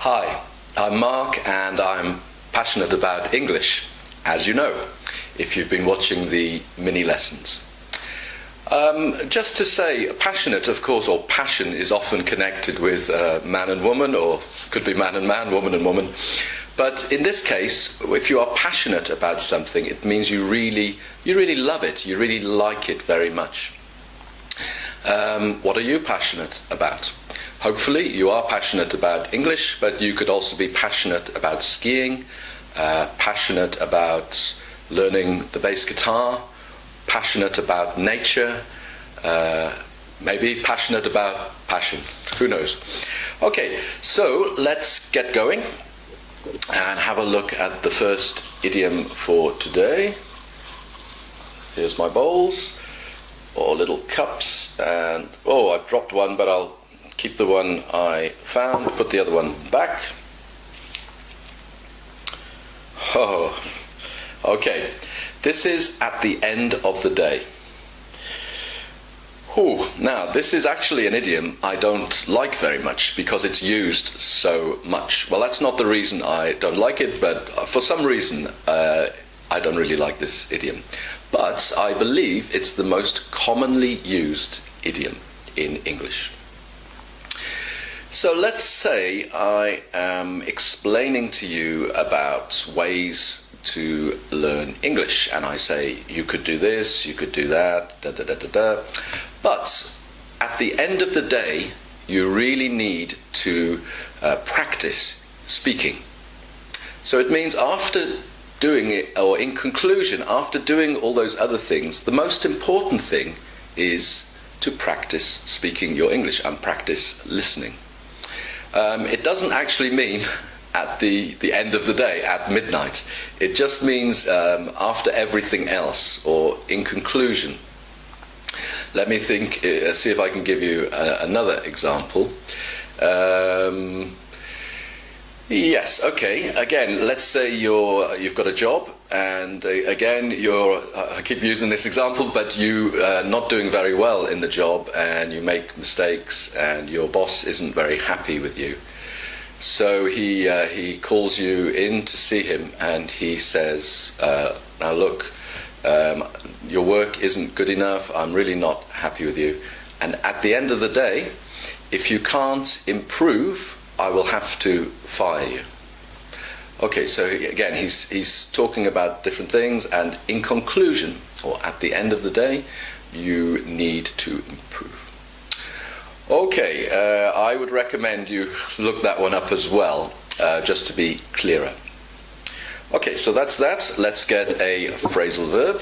Hi, I'm Mark and I'm passionate about English, as you know, if you've been watching the mini lessons. Just to say, passionate, of course, or passion is often connected with man and woman, or could be man and man, woman and woman. But in this case, if you are passionate about something, it means you really love it, you really like it very much. What are you passionate about? Hopefully you are passionate about English, but you could also be passionate about skiing, passionate about learning the bass guitar, passionate about nature, maybe passionate about passion, who knows. Okay, so let's get going and have a look at the first idiom for today. Here's my bowls, or little cups, and oh, I've dropped one, but I'll keep the one I found, put the other one back. Oh, okay. This is at the end of the day. Ooh, now, this is actually an idiom I don't like very much because it's used so much. Well, that's not the reason I don't like it, but for some reason I don't really like this idiom. But I believe it's the most commonly used idiom in English. So let's say I am explaining to you about ways to learn English, and I say you could do this, you could do that, da da da da da. But at the end of the day, you really need to practice speaking. So it means after doing it, or in conclusion, after doing all those other things, the most important thing is to practice speaking your English and practice listening. It doesn't actually mean at the end of the day, at midnight. It just means after everything else, or in conclusion. Let me think, see if I can give you another example. Yes, okay. Again, let's say you've got a job, and again, I keep using this example, but you're not doing very well in the job, and you make mistakes, and your boss isn't very happy with you. So he calls you in to see him, and he says, now look, your work isn't good enough, I'm really not happy with you. And at the end of the day, if you can't improve, I will have to fire you. Okay, so again, he's talking about different things, and in conclusion, or at the end of the day, you need to improve. Okay, I would recommend you look that one up as well, just to be clearer. Okay, so that's that. Let's get a phrasal verb.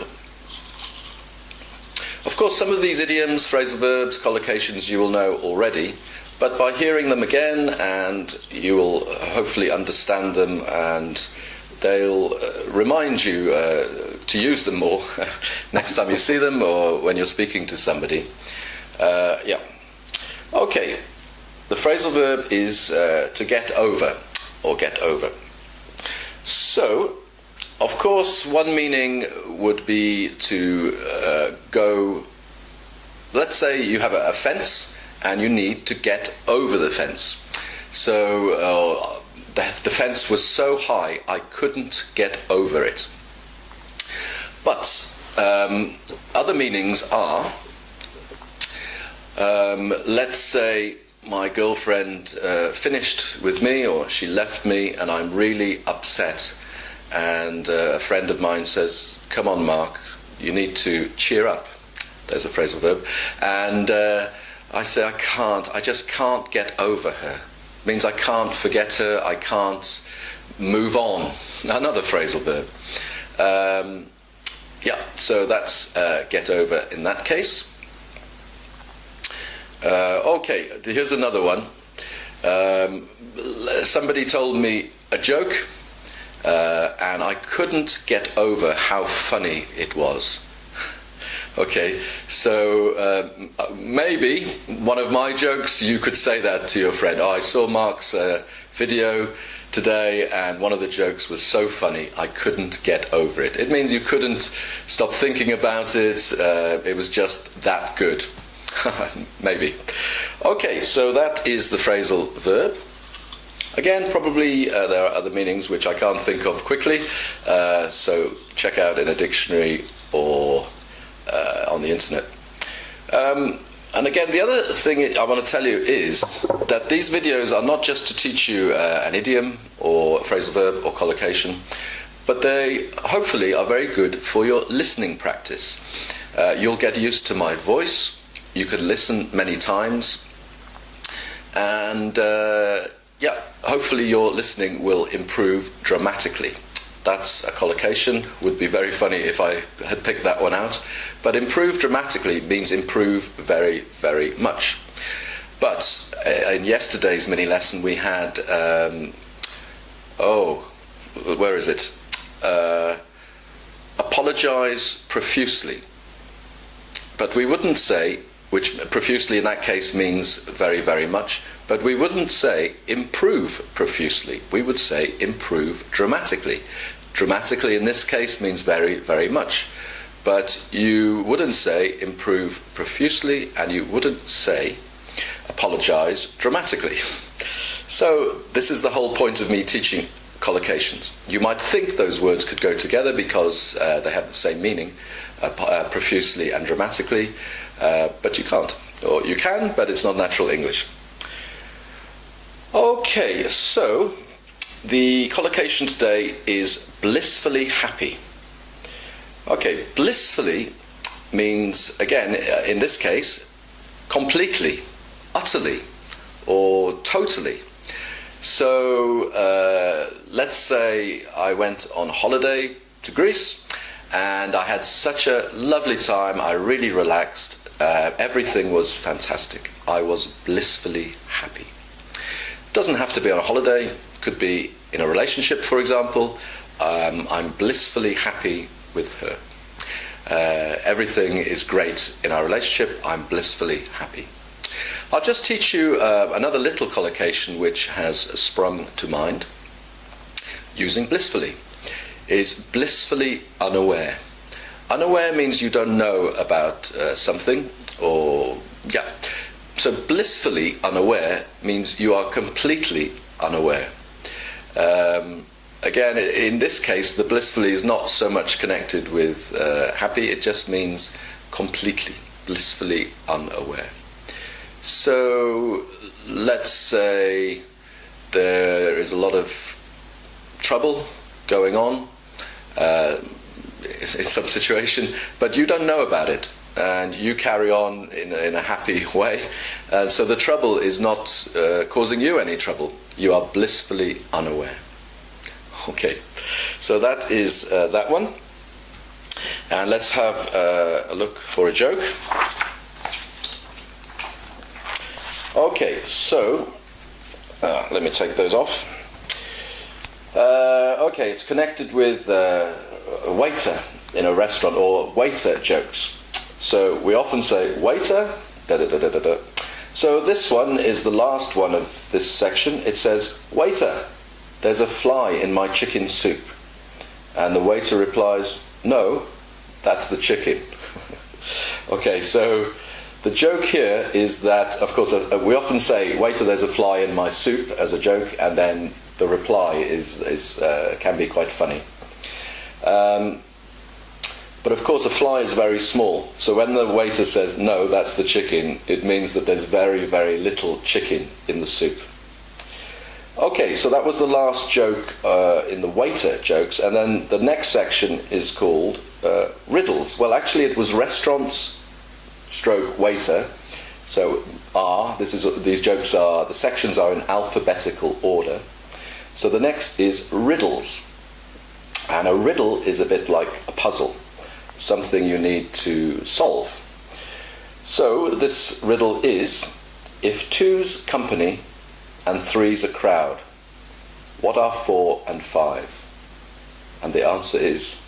Of course, some of these idioms, phrasal verbs, collocations you will know already, but by hearing them again, and you will hopefully understand them, and they'll remind you to use them more next time you see them or when you're speaking to somebody. Yeah. Okay, the phrasal verb is to get over, or get over. So, of course, one meaning would be to go, let's say you have a fence and you need to get over the fence. So the fence was so high I couldn't get over it. But other meanings are, let's say my girlfriend finished with me, or she left me, and I'm really upset, and a friend of mine says, come on Mark, you need to cheer up. There's a phrasal verb. And I say, I just can't get over her. It means I can't forget her, I can't move on. Another phrasal verb. Yeah, so that's get over in that case. Okay, here's another one. Somebody told me a joke, and I couldn't get over how funny it was. Okay, so maybe one of my jokes, you could say that to your friend. Oh, I saw Mark's video today, and one of the jokes was so funny, I couldn't get over it. It means you couldn't stop thinking about it. It was just that good. Maybe. Okay, so that is the phrasal verb. Again, probably there are other meanings which I can't think of quickly, so check out in a dictionary or on the internet. And again, the other thing I want to tell you is that these videos are not just to teach you an idiom or phrasal verb or collocation, but they hopefully are very good for your listening practice. You'll get used to my voice, you can listen many times, and yeah, hopefully your listening will improve dramatically. That's a collocation. Would be very funny if I had picked that one out. But improve dramatically means improve very, very much. But in yesterday's mini lesson we had, where is it? Apologise profusely. But we wouldn't say, which profusely in that case means very, very much, but we wouldn't say improve profusely. We would say improve dramatically. Dramatically in this case means very, very much. But you wouldn't say improve profusely, and you wouldn't say apologise dramatically. So this is the whole point of me teaching collocations. You might think those words could go together because they have the same meaning, profusely and dramatically, but you can't. Or you can, but it's not natural English. Okay, so the collocation today is blissfully happy. Okay, blissfully means, again, in this case, completely, utterly, or totally. So let's say I went on holiday to Greece and I had such a lovely time, I really relaxed, everything was fantastic. I was blissfully happy. Doesn't have to be on a holiday, could be in a relationship, for example. I'm blissfully happy with her. Everything is great in our relationship, I'm blissfully happy. I'll just teach you another little collocation which has sprung to mind using blissfully. Is blissfully unaware. Unaware means you don't know about something, or yeah. So blissfully unaware means you are completely unaware. Again, in this case, the blissfully is not so much connected with happy, it just means completely, blissfully unaware. So let's say there is a lot of trouble going on in some situation, but you don't know about it. And you carry on in a happy way. So the trouble is not causing you any trouble. You are blissfully unaware. Okay, so that is that one. And let's have a look for a joke. Okay, so let me take those off. Okay, it's connected with a waiter in a restaurant, or waiter jokes. So we often say, waiter, da-da-da-da-da-da. So this one is the last one of this section. It says, waiter, there's a fly in my chicken soup. And the waiter replies, no, that's the chicken. Okay, so the joke here is that, of course, we often say, waiter, there's a fly in my soup as a joke, and then the reply can be quite funny. But of course a fly is very small, so when the waiter says, no, that's the chicken, it means that there's very, very little chicken in the soup. Okay, so that was the last joke in the waiter jokes, and then the next section is called riddles. Well, actually it was restaurants stroke waiter, so these jokes are, the sections are in alphabetical order. So the next is riddles, and a riddle is a bit like a puzzle, something you need to solve. So this riddle is, if two's company and three's a crowd, what are 4 and 5? And the answer is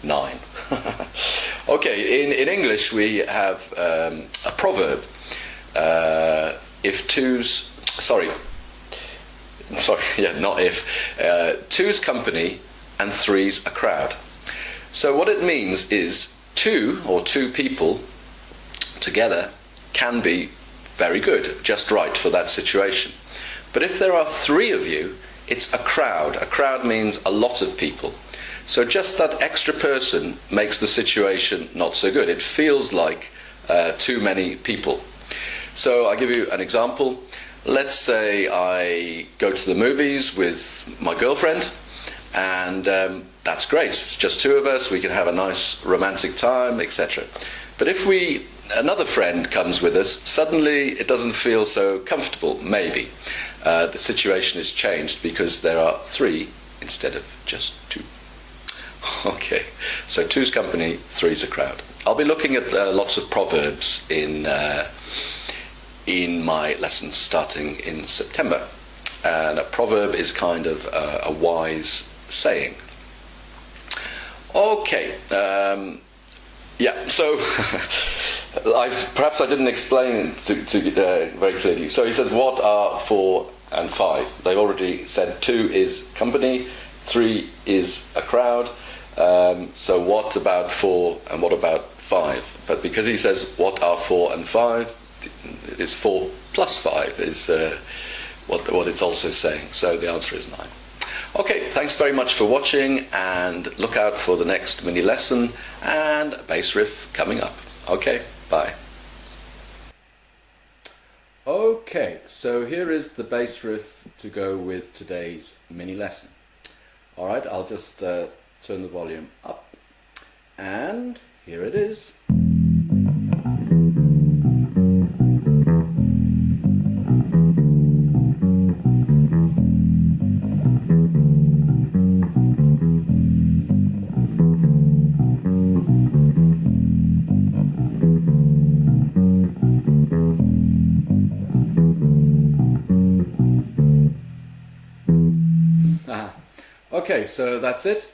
9. Okay, in English we have a proverb. Two's company and three's a crowd. So what it means is two people together can be very good, just right for that situation. But if there are 3 of you, it's a crowd. A crowd means a lot of people. So just that extra person makes the situation not so good. It feels like too many people. So I'll give you an example. Let's say I go to the movies with my girlfriend, and that's great. It's just 2 of us. We can have a nice romantic time, etc. But if another friend comes with us, suddenly it doesn't feel so comfortable. Maybe the situation is changed because there are 3 instead of just 2. Okay, so 2's company, 3's a crowd. I'll be looking at lots of proverbs in my lessons starting in September. And a proverb is kind of a wise saying. Okay, yeah, so perhaps I didn't explain to very clearly. So he says, what are 4 and 5? They've already said 2 is company, 3 is a crowd. So what about 4 and what about 5? But because he says what are 4 and 5, is 4 plus 5 is what it's also saying. So the answer is 9. Okay, thanks very much for watching, and look out for the next mini lesson and bass riff coming up. Okay, bye. Okay, so here is the bass riff to go with today's mini lesson. Alright, I'll just turn the volume up, and here it is. Okay, so that's it.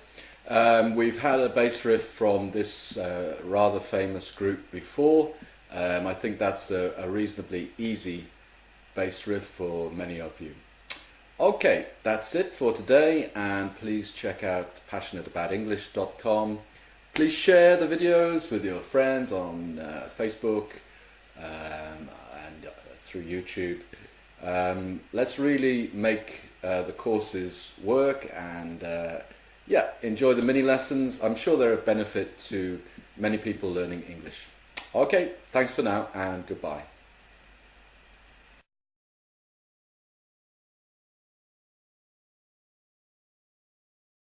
We've had a bass riff from this rather famous group before. I think that's a reasonably easy bass riff for many of you. Okay, that's it for today, and please check out passionateboutenglish.com. Please share the videos with your friends on Facebook and through YouTube. Let's really make the courses work, and yeah, enjoy the mini lessons. I'm sure they're of benefit to many people learning English. Okay, thanks for now, and goodbye.